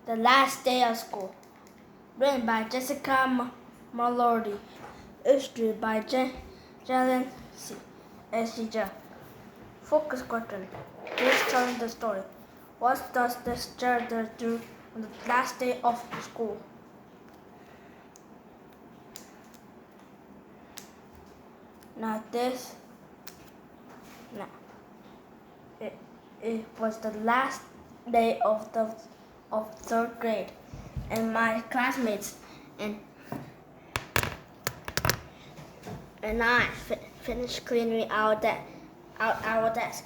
The Last Day of School, written by Jessica Malordi, illustrated by Jalen Esija. Focus question. Who's telling the story? What does this character do on the last day of school? It was the last day of third grade, and my classmates and I finished cleaning our desk.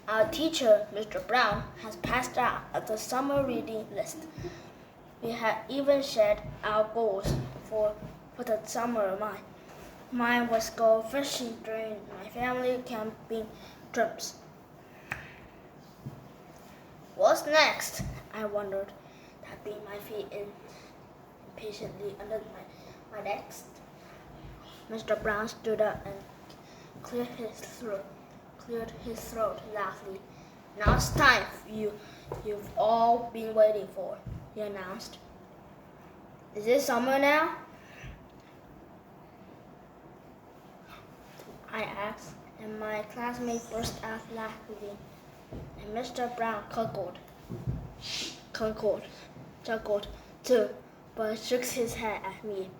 Our teacher, Mr. Brown, has passed out the summer reading list. We had even shared our goals for the summer. Mine was go fishing during my family camping trips. What's next? I wondered, tapping my feet impatiently under my desk. Mr. Brown stood up and cleared his throat loudly. Now it's time you've all been waiting for, he announced. Is it summer now? I asked, and my classmate burst out laughing, and Mr. Brown chuckled too, but shook his head at me.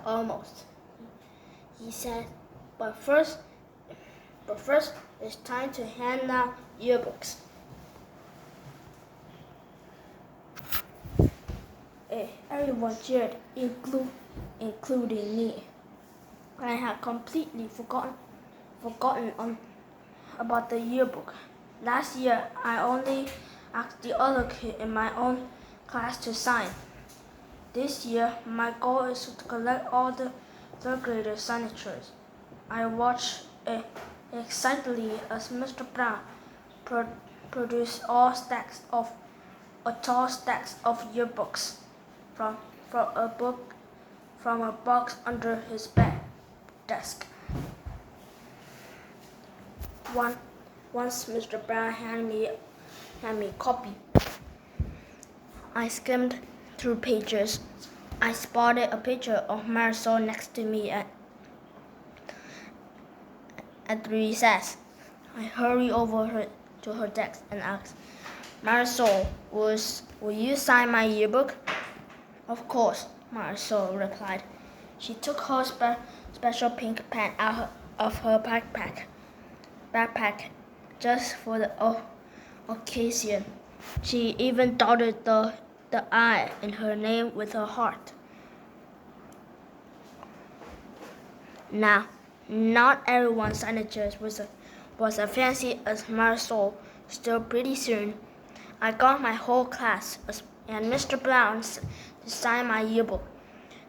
Almost. He said, but first it's time to hand out yearbooks. Everyone cheered, including me. I had completely forgotten about the yearbook. Last year, I only asked the other kid in my own class to sign. This year, my goal is to collect all the third graders' signatures. I watched excitedly as Mr. Brown produced a tall stacks of yearbooks from a box under his desk. Once Mr. Brown handed me a copy. I skimmed through pages. I spotted a picture of Marisol next to me at the recess. I hurried over to her desk and asked, Marisol, will you sign my yearbook? Of course, Marisol replied. She took her special pink pen out of her backpack just for the occasion. She even dotted the I in her name with a heart. Now, not everyone's signature was as fancy as Marisol. Still, pretty soon, I got my whole class and Mr. Brown to sign my yearbook.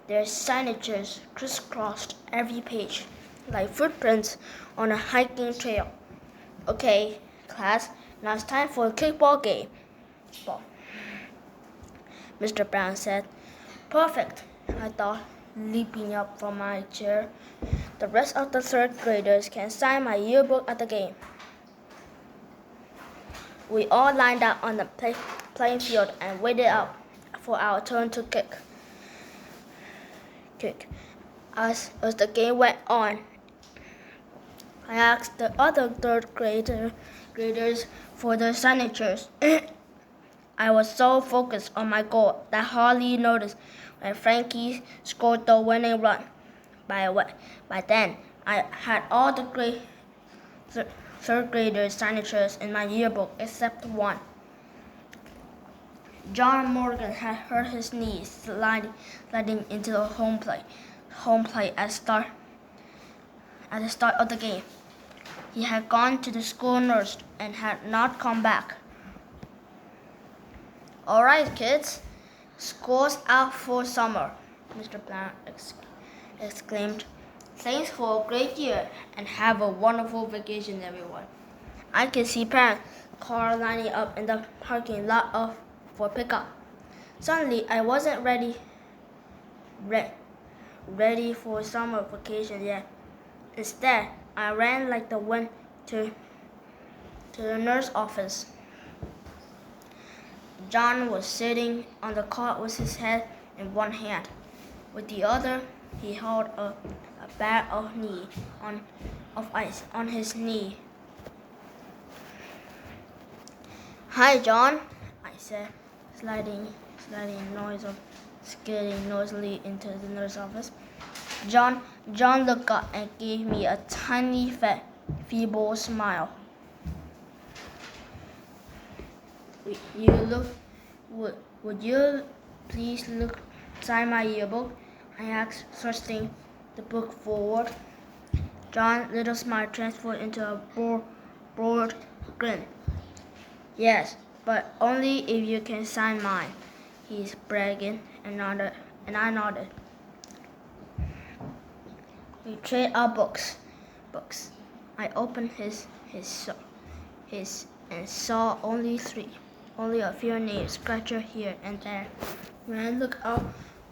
Their signatures crisscrossed every page, like footprints on a hiking trail. Okay, class, now it's time for a kickball game. Mr. Brown said. Perfect, I thought, leaping up from my chair. The rest of the third graders can sign my yearbook at the game. We all lined up on the playing field and waited out for our turn to kick. As the game went on, I asked the other third graders for their signatures. I was so focused on my goal that I hardly noticed when Frankie scored the winning run. By then, I had all the third graders' signatures in my yearbook except one. John Morgan had hurt his knee sliding into the home plate at the start of the game. He had gone to the school nurse and had not come back. All right, kids, school's out for summer, Mr. Brown exclaimed. Thanks for a great year and have a wonderful vacation, everyone. I could see parents' cars lining up in the parking lot for pickup. Suddenly, I wasn't ready for summer vacation yet. Instead, I ran like the wind to the nurse's office. John was sitting on the cot with his head in one hand. With the other, he held a bag of ice on his knee. "Hi, John," I said, sliding skidding noisily into the nurse's office. John looked up and gave me a tiny, fat, feeble smile. Would you please look inside my yearbook?" I asked, thrusting the book forward. John's little smile transformed into a broad grin. "Yes, but only if you can sign mine," he's bragging, and I nodded. We trade our books. I opened his and saw only 3, only a few names scratched here and there. When I looked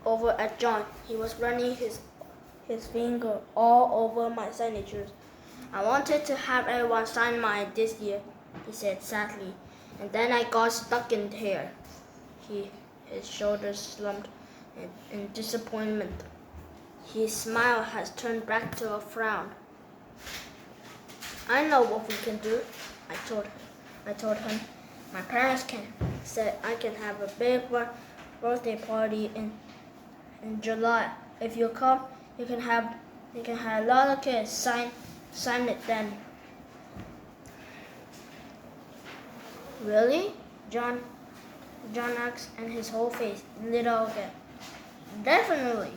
over at John, he was running his finger all over my signatures. "I wanted to have everyone sign mine this year," he said sadly, "and then I got stuck in here." His shoulders slumped in disappointment. His smile has turned back to a frown. "I know what we can do," I told him. "My parents said I can have a big birthday party in July. If you come, you can have a lot of kids sign it then." "Really?" John asked, and his whole face lit up again. "Definitely,"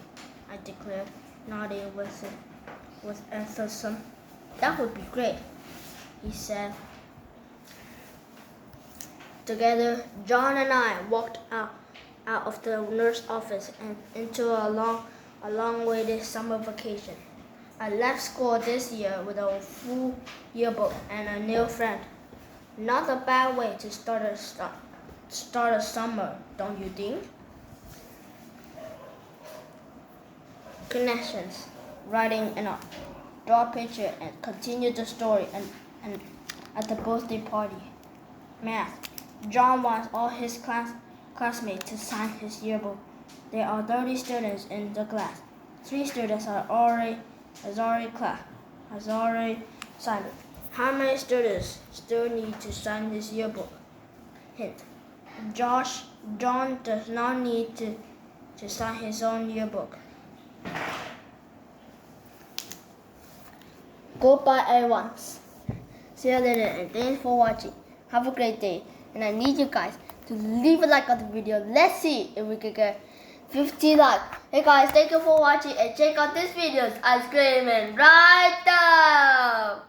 I declared, nodding with enthusiasm. "That would be great," he said. Together, John and I walked out of the nurse's office and into a long-awaited summer vacation. I left school this year with a full yearbook and a new friend. Not a bad way to start a summer, don't you think? Connections, writing and art, draw a picture and continue the story and at the birthday party. Math. John wants all his classmates to sign his yearbook. There are 30 students in the class. 3 students has already signed it. How many students still need to sign this yearbook? Hint. John does not need to sign his own yearbook. Goodbye, everyone. See you later, and thanks for watching. Have a great day. And I need you guys to leave a like on the video. Let's see if we can get 50 likes. Hey guys, thank you for watching and check out this video's ice cream and right now.